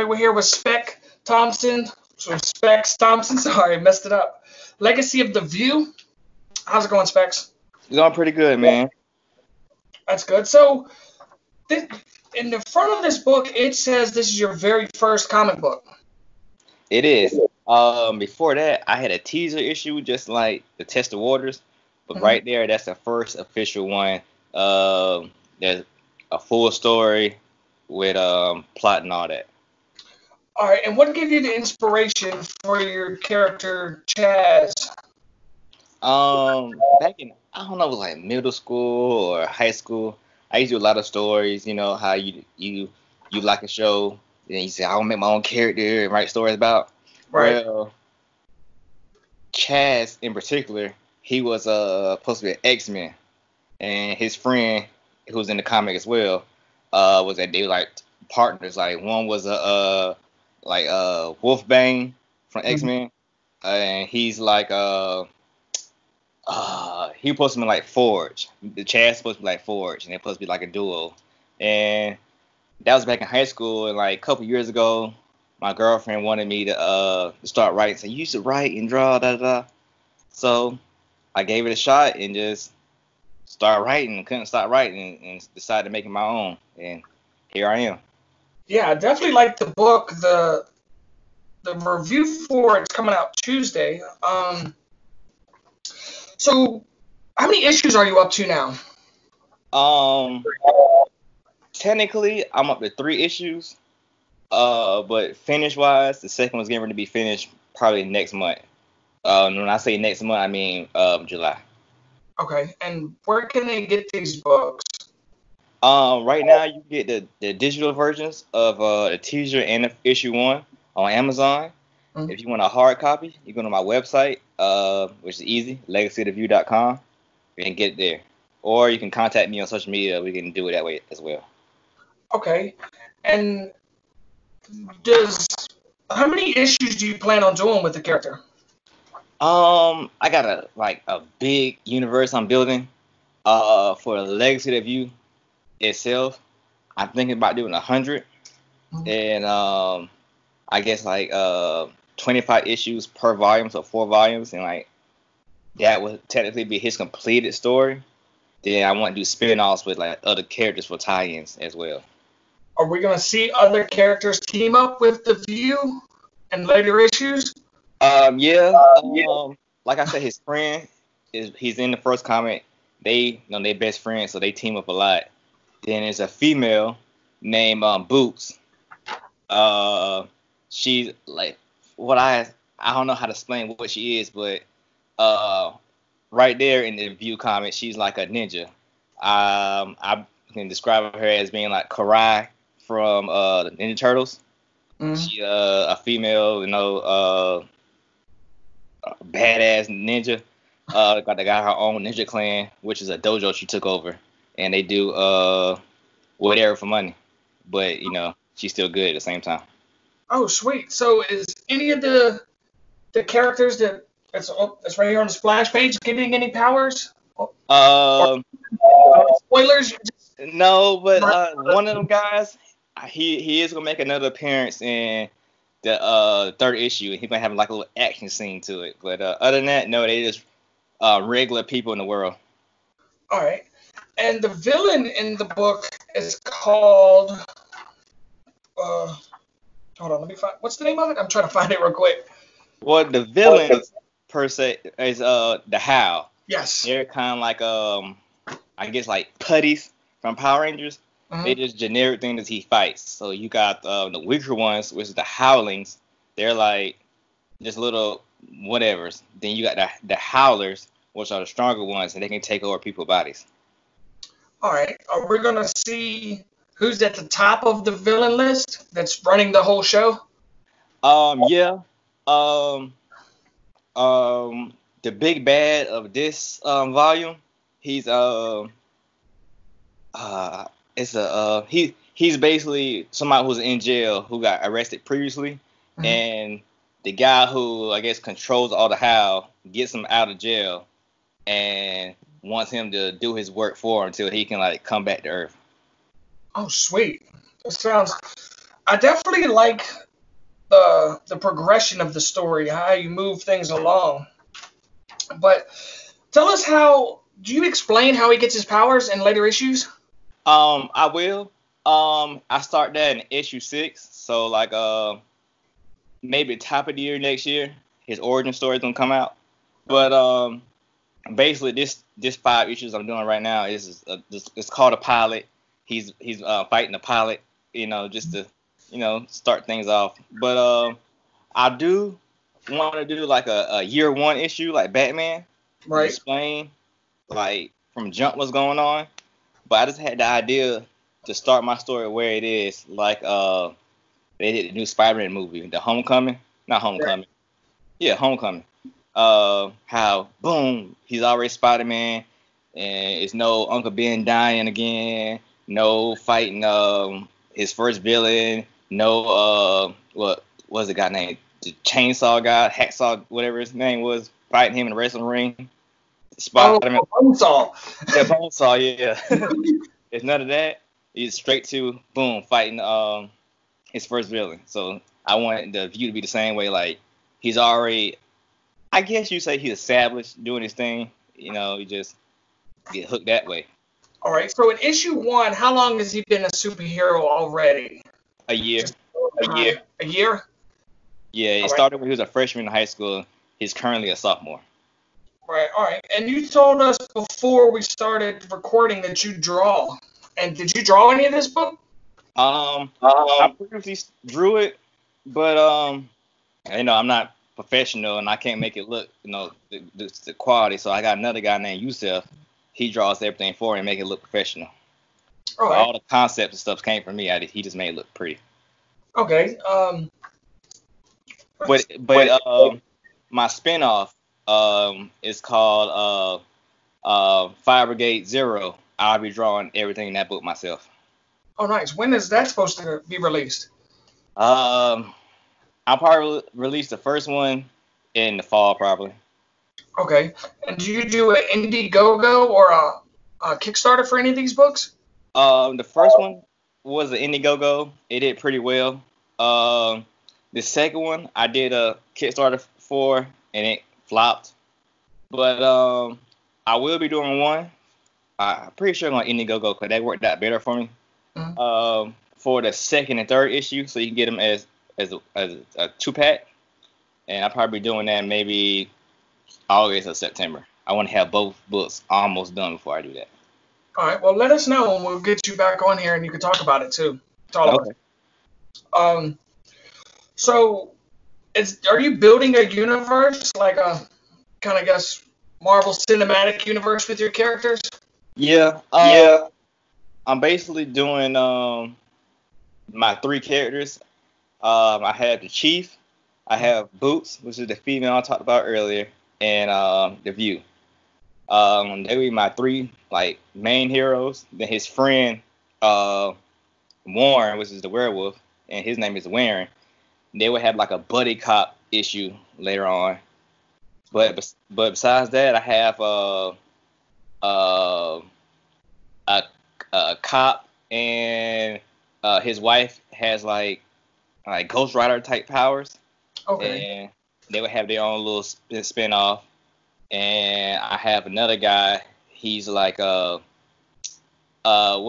We're here with Thompson. Specs Thompson. Sorry, messed it up. Legacy of the View. How's it going, Specs? It's going pretty good, man. That's good. So, in the front of this book, it says this is your very first comic book. It is. Before that, I had a teaser issue, just like to test the waters. But right there, that's the first official one. There's a full story with plot and all that. All right, and what gave you the inspiration for your character Chaz? Back in, I don't know, it was like middle school or high school. I used to do a lot of stories. You know how you like a show, and you say I want to make my own character and write stories about. Right. Well, Chaz in particular, he was supposed to be an X-Men, and his friend who was in the comic as well was that they were like partners. Like one was a Wolfbane from X-Men, and he's like he was supposed to be like Forge. The Chad's supposed to be like Forge, and they're supposed to be like a duo. And that was back in high school, and like a couple years ago, my girlfriend wanted me to start writing. So you should write and draw, So I gave it a shot and just started writing. Couldn't stop writing and decided to make it my own. And here I am. Yeah, I definitely like the book. The review for it's coming out Tuesday. So how many issues are you up to now? Technically, I'm up to 3 issues. But finish-wise, the second one's getting ready to be finished probably next month. When I say next month, I mean July. Okay, and where can they get these books? Right now you get the digital versions of the teaser and issue 1 on Amazon. If you want a hard copy, you go to my website, which is easy, legacyoftheview.com, and get it there. Or you can contact me on social media. We can do it that way as well. Okay, and how many issues do you plan on doing with the character? I got a big universe I'm building. For the Legacy of the View itself, I'm thinking about doing 100, and I guess 25 issues per volume, so 4 volumes, and like that would technically be his completed story. Then I want to do spin-offs with like other characters for tie-ins as well. Are we gonna see other characters team up with the View in later issues? Yeah. Like I said, his friend he's in the first comic. They they're best friends, so they team up a lot. Then there's a female named Boots. She's like I don't know how to explain what she is, but right there in the View comic, she's like a ninja. I can describe her as being like Karai from the Ninja Turtles. She a female, badass ninja. Got her own ninja clan, which is a dojo she took over, and they do whatever for money, but she's still good at the same time. Oh, sweet. So is any of the characters that's right here on the splash page getting any powers? Spoilers? No, but one of them guys, he is gonna make another appearance in the 3rd issue, and he's gonna have like a little action scene to it. But other than that, no, they just regular people in the world. All right. And the villain in the book is called. Hold on, let me find. What's the name of it? I'm trying to find it real quick. Well, the villain per se is the Howl. Yes. They're kind of like I guess like putties from Power Rangers. They just generic things that he fights. So you got the weaker ones, which is the Howlings. They're like just little whatevers. Then you got the Howlers, which are the stronger ones, and they can take over people's bodies. All right. Are we gonna see who's at the top of the villain list that's running the whole show? Yeah. The big bad of this volume, he's he's basically somebody who's in jail who got arrested previously, and the guy who I guess controls all the Howl gets him out of jail and wants him to do his work for him until he can like come back to Earth. Oh, sweet. That sounds I definitely like the progression of the story, how you move things along. But tell us do you explain how he gets his powers in later issues? I will. I start that in issue 6, so like maybe top of the year next year, his origin story is gonna come out. But basically this 5 issues I'm doing right now is it's called a pilot. He's fighting the pilot, just to start things off. But I do want to do like a year 1 issue like Batman, to Right. explain like from jump what's going on. But I just had the idea to start my story where it is, like they did the new Spider-Man movie, the Homecoming, not Homecoming, yeah, Homecoming. How boom, he's already Spider-Man, and it's no Uncle Ben dying again, no fighting his first villain, no what was the guy named, the chainsaw guy, hacksaw, whatever his name was, fighting him in the wrestling ring. Spider-Man. Oh, Bonesaw. Yeah, Bonesaw, yeah. It's none of that. He's straight to boom, fighting his first villain. So I want the view to be the same way. Like he's already, I guess you say he's established doing his thing. He just get hooked that way. All right. So in issue 1, how long has he been a superhero already? A year. A year? Yeah, it All started when he was a freshman in high school. He's currently a sophomore. Right. All right. And you told us before we started recording that you draw. And did you draw any of this book? I previously drew it, but I'm not professional and I can't make it look, the quality. So I got another guy named Yusef. He draws everything for me and make it look professional. All right. All the concepts and stuff came from me. He just made it look pretty. Okay. But my spinoff is called Fire Brigade Zero. I'll be drawing everything in that book myself. Oh, nice. When is that supposed to be released? I'll probably release the first one in the fall, probably. Okay. And do you do an Indiegogo or a Kickstarter for any of these books? The first one was an Indiegogo. It did pretty well. The second one I did a Kickstarter for, and it flopped. But I will be doing one. I'm pretty sure I'm on Indiegogo because that worked out better for me. Mm-hmm. For the second and third issue, so you can get them as a 2-pack. And I'll probably be doing that maybe August or September. I want to have both books almost done before I do that. All right. Well, let us know and we'll get you back on here and you can talk about it too. To all of us. So, are you building a universe, like a kind of guess Marvel Cinematic Universe with your characters? Yeah. I'm basically doing my 3 characters. I have the Chief, I have Boots, which is the female I talked about earlier, and the View. They be my 3 like main heroes. Then his friend Warren, which is the werewolf, and his name is Warren. They would have like a buddy cop issue later on. But besides that, I have a cop, and his wife has like Ghost Rider type powers. Okay. And they would have their own little spin off. And I have another guy. He's like what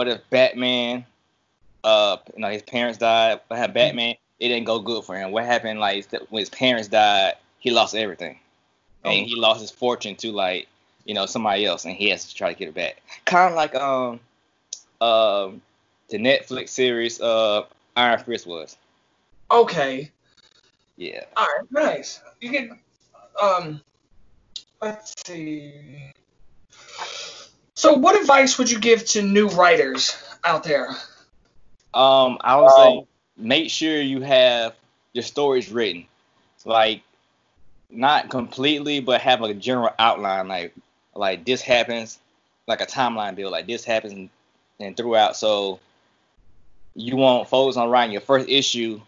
if Batman? His parents died. What happened? Batman? It didn't go good for him. What happened? Like when his parents died, he lost everything, and he lost his fortune to somebody else, and he has to try to get it back. Kind of like the Netflix series Iron Fist was. Okay. Yeah. All right. Nice. You can let's see. So, what advice would you give to new writers out there? I would say make sure you have your stories written, like not completely, but have a general outline, like this happens, like a timeline build, like this happens and throughout. So you won't focus on writing your first issue,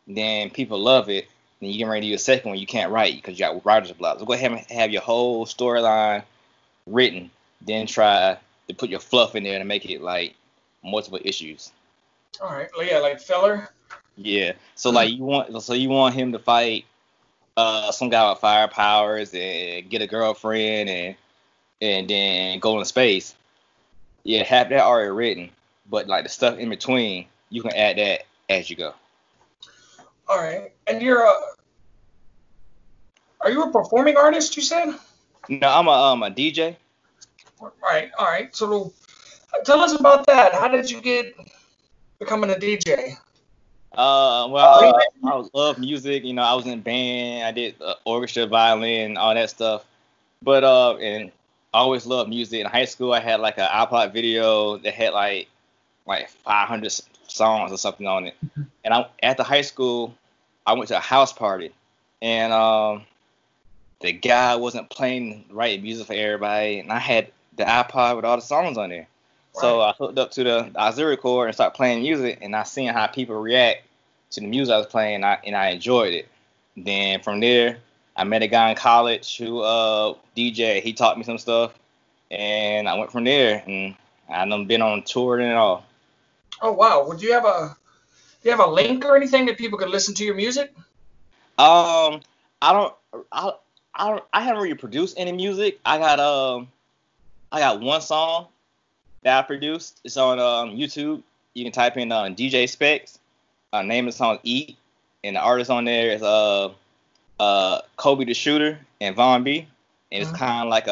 then people love it, then you get ready to do a second one, you can't write because you got writer's block. So go ahead and have your whole storyline written, then try to put your fluff in there to make it like multiple issues. All right. Yeah, like filler. Yeah. So like you want him to fight some guy with fire powers and get a girlfriend and then go into space. Yeah, have that already written, but like the stuff in between, you can add that as you go. All right. And are you a performing artist, you said? No, I'm a DJ. All right. All right. So tell us about that. How did you get becoming a DJ? Well, I love music. You know, I was in band. I did orchestra, violin, all that stuff. But and I always loved music. In high school, I had like an iPod video that had like 500 songs or something on it. And after high school, I went to a house party, and the guy wasn't playing the right music for everybody, and I had the iPod with all the songs on there. So I hooked up to the auxiliary cord and started playing music, and I seen how people react to the music I was playing, and I enjoyed it. Then from there, I met a guy in college who DJ. He taught me some stuff, and I went from there, and I've been on tour and all. Oh wow. Would you have a link or anything that people could listen to your music? Um, I don't, I, I haven't really produced any music. I got one song that I produced. It's on YouTube. You can type in DJ Specks. Name of the song is Eat, and the artist on there is Kobe the Shooter and Von B. And it's kind of like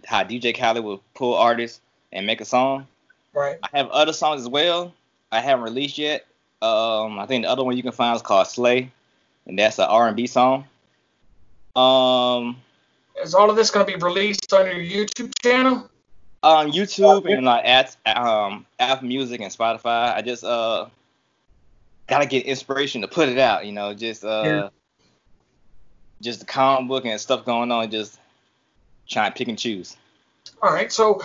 how DJ Khaled would pull artists and make a song. Right. I have other songs as well. I haven't released yet. I think the other one you can find is called Slay, and that's an R&B song. Is all of this going to be released on your YouTube channel? On YouTube and like at Apple Music and Spotify. I just gotta get inspiration to put it out. You know, just the comic book and stuff going on. Just trying to pick and choose. All right. So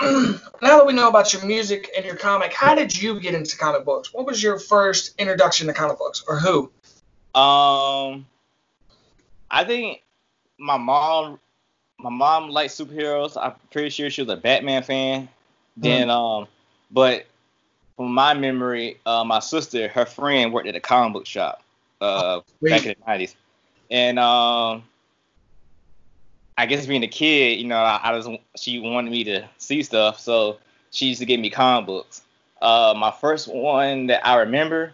now that we know about your music and your comic, how did you get into comic books? What was your first introduction to comic books, or who? I think my mom liked superheroes. I'm pretty sure she was a Batman fan. Then but from my memory, my sister, her friend worked at a comic book shop back in the 90s. And I guess being a kid, you know, she wanted me to see stuff, so she used to give me comic books. My first one that I remember,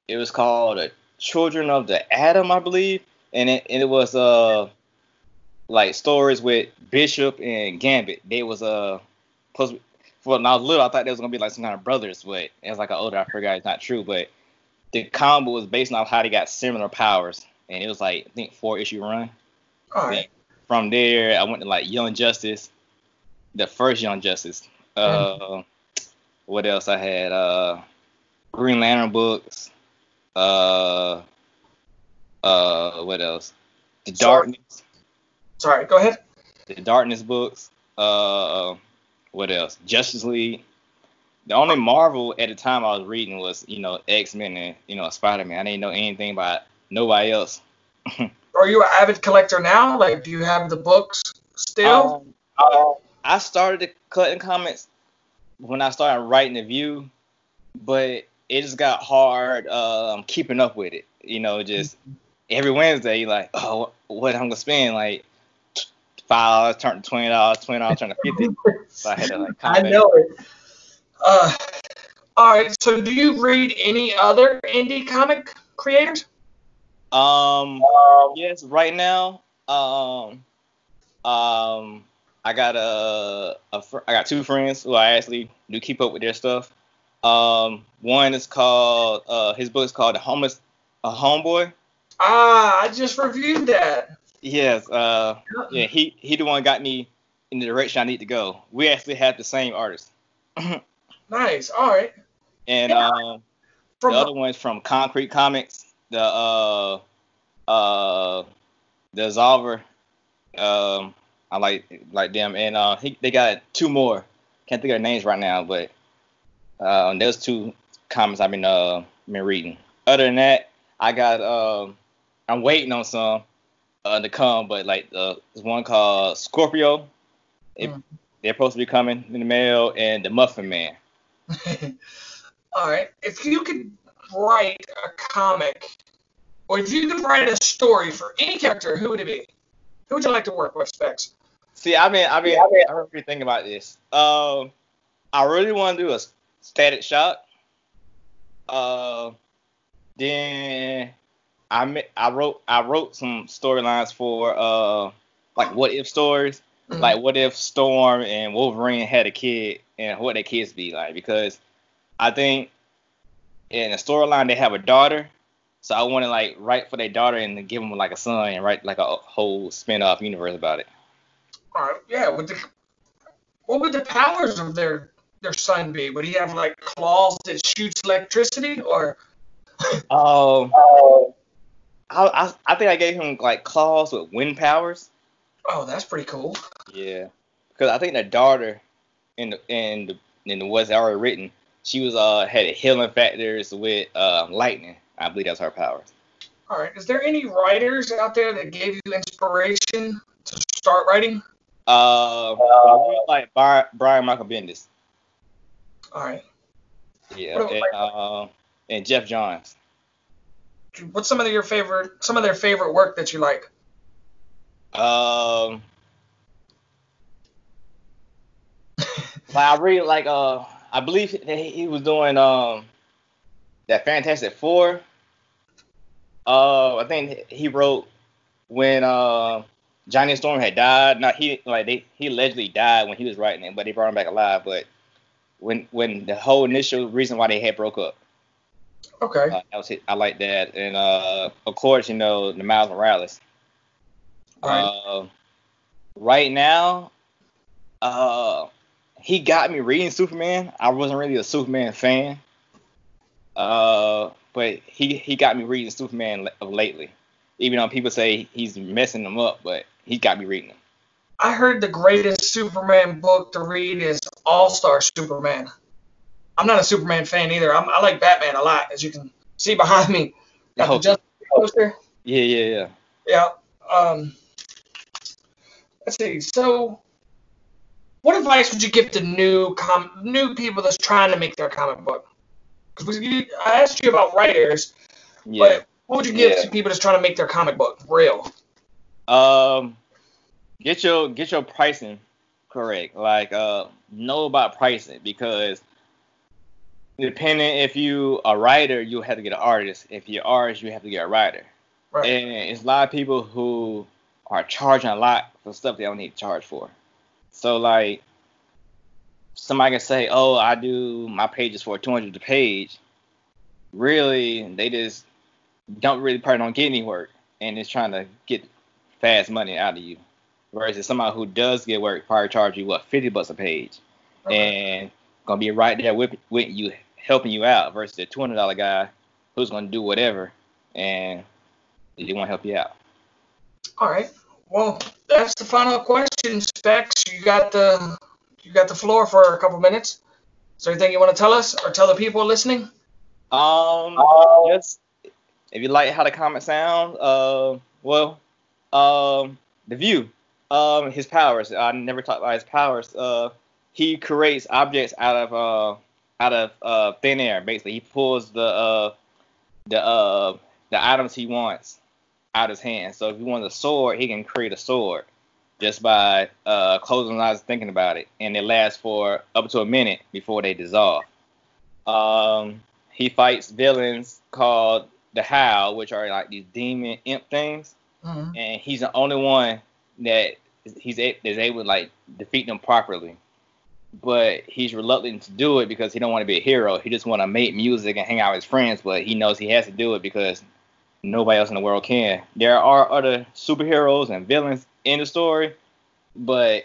it was called Children of the Atom, I believe, and it was like stories with Bishop and Gambit. They was supposed to, when I was little, I thought they was gonna be like some kind of brothers, but as I got older, I forgot it's not true. But the comic was based on how they got similar powers, and it was like I think 4-issue run. All right. From there, I went to like Young Justice, the first Young Justice. What else I had? Green Lantern books. What else? The Darkness. Sorry, go ahead. The Darkness books. What else? Justice League. The only Marvel at the time I was reading was, you know, X-Men and, you know, Spider-Man. I didn't know anything about nobody else. Are you an avid collector now? Like, do you have the books still? I started collecting comics when I started writing the View, but it just got hard keeping up with it. You know, just every Wednesday, you're like, oh, what I'm gonna spend? Like $5 turned to $20, $20 turned to $50. So I had to like. I know it. All right. So, do you read any other indie comic creators? Yes. Right now, I got I got two friends who I actually do keep up with their stuff. One is called his book is called A Homeboy. I just reviewed that. Yes. Yeah. He the one got me in the direction I need to go. We actually have the same artist. Nice. All right. And the other one's from Concrete Comics. The Zolver. I like them, and they got two more. Can't think of their names right now, but there's two comics I've been reading. Other than that, I got I'm waiting on some to come, but like there's one called Scorpio. They're supposed to be coming in the mail, and the Muffin Man. All right. If you could write a comic, or if you could write a story for any character, who would it be? Who would you like to work with, Specs? See, I remember thinking about this. I really want to do a Static Shock. Then I wrote some storylines for like what if stories, like what if Storm and Wolverine had a kid and what their kids be like, because I think in the storyline they have a daughter, so I want to like write for their daughter and then give them like a son and write like a whole spin-off universe about it. All right, yeah. What would the powers of their son be? Would he have like claws that shoots electricity, or? I think I gave him like claws with wind powers. Oh, that's pretty cool. Yeah, because I think the daughter in the what's already written, she was had healing factors with lightning. I believe that's her powers. All right. Is there any writers out there that gave you inspiration to start writing? I really like Brian Michael Bendis. All right. Yeah, and Jeff Johns. What's some of their favorite work that you like? I really like I believe that he was doing that Fantastic Four. I think he wrote when Johnny Storm had died. Not he allegedly died when he was writing it, but they brought him back alive. But when the whole initial reason why they had broke up. Okay. That was it. I like that, and of course, the Miles Morales. Right. Right now, he got me reading Superman. I wasn't really a Superman fan, but he got me reading Superman lately. Even though people say he's messing them up, but he got me reading them. I heard the greatest Superman book to read is All-Star Superman. I'm not a Superman fan either. I like Batman a lot, as you can see behind me. Got the Justice poster. Yeah. Yeah. Let's see. So, what advice would you give to new people that's trying to make their comic book? Because I asked you about writers, but what would you give to people that's trying to make their comic book real? Get your pricing correct. Like know about pricing, because depending if you a writer, you have to get an artist. If you're an artist, you have to get a writer. Right. And it's a lot of people who are charging a lot for stuff they don't need to charge for. So like somebody can say, "Oh, I do my pages for $200 a page." Really, they just probably don't get any work, and it's trying to get fast money out of you. Versus somebody who does get work probably charge you $50 a page, and gonna be right there with you, helping you out. Versus the $200 guy who's gonna do whatever and they won't help you out. All right. Well, that's the final question, Specs. You got the floor for a couple minutes. Is there anything you want to tell us or tell the people listening? Just if you like how the comics sound, the View, his powers. I never talked about his powers. He creates objects out of thin air. Basically, he pulls the items he wants out his hand. So if he wants a sword, he can create a sword just by closing his eyes and thinking about it, and it lasts for up to a minute before they dissolve. He fights villains called the Howl, which are like these demon imp things, and he's the only one that is able to like defeat them properly. But he's reluctant to do it because he don't want to be a hero. He just want to make music and hang out with his friends, but he knows he has to do it because nobody else in the world can. There are other superheroes and villains in the story, but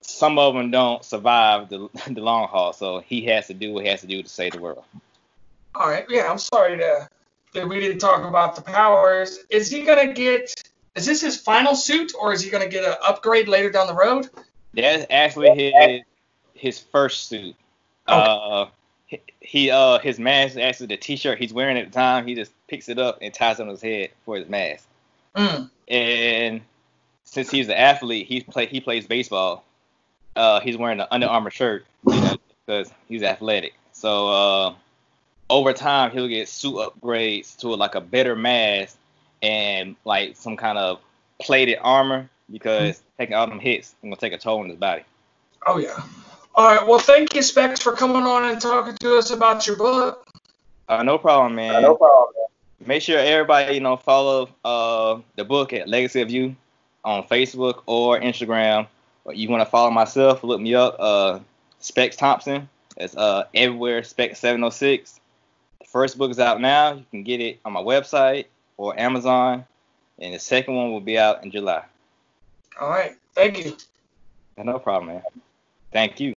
some of them don't survive the long haul. So he has to do what he has to do to save the world. All right. Yeah, I'm sorry that we didn't talk about the powers. Is this his final suit, or is he gonna get an upgrade later down the road? That's actually his first suit. Okay. His mask is actually the T-shirt he's wearing at the time. He just picks it up and ties it on his head for his mask. And since he's an athlete, he plays baseball. He's wearing an Under Armour shirt because he's athletic. So over time he'll get suit upgrades to like a better mask and like some kind of plated armor because taking all them hits is gonna take a toll on his body. Oh yeah. All right. Well, thank you, Specs, for coming on and talking to us about your book. No problem, man. No problem. Make sure everybody, follow the book at Legacy of You on Facebook or Instagram. Or you want to follow myself, look me up, Specks Thompson. It's everywhere, Specks 706. The first book is out now. You can get it on my website or Amazon. And the second one will be out in July. All right. Thank you. No problem, man. Thank you.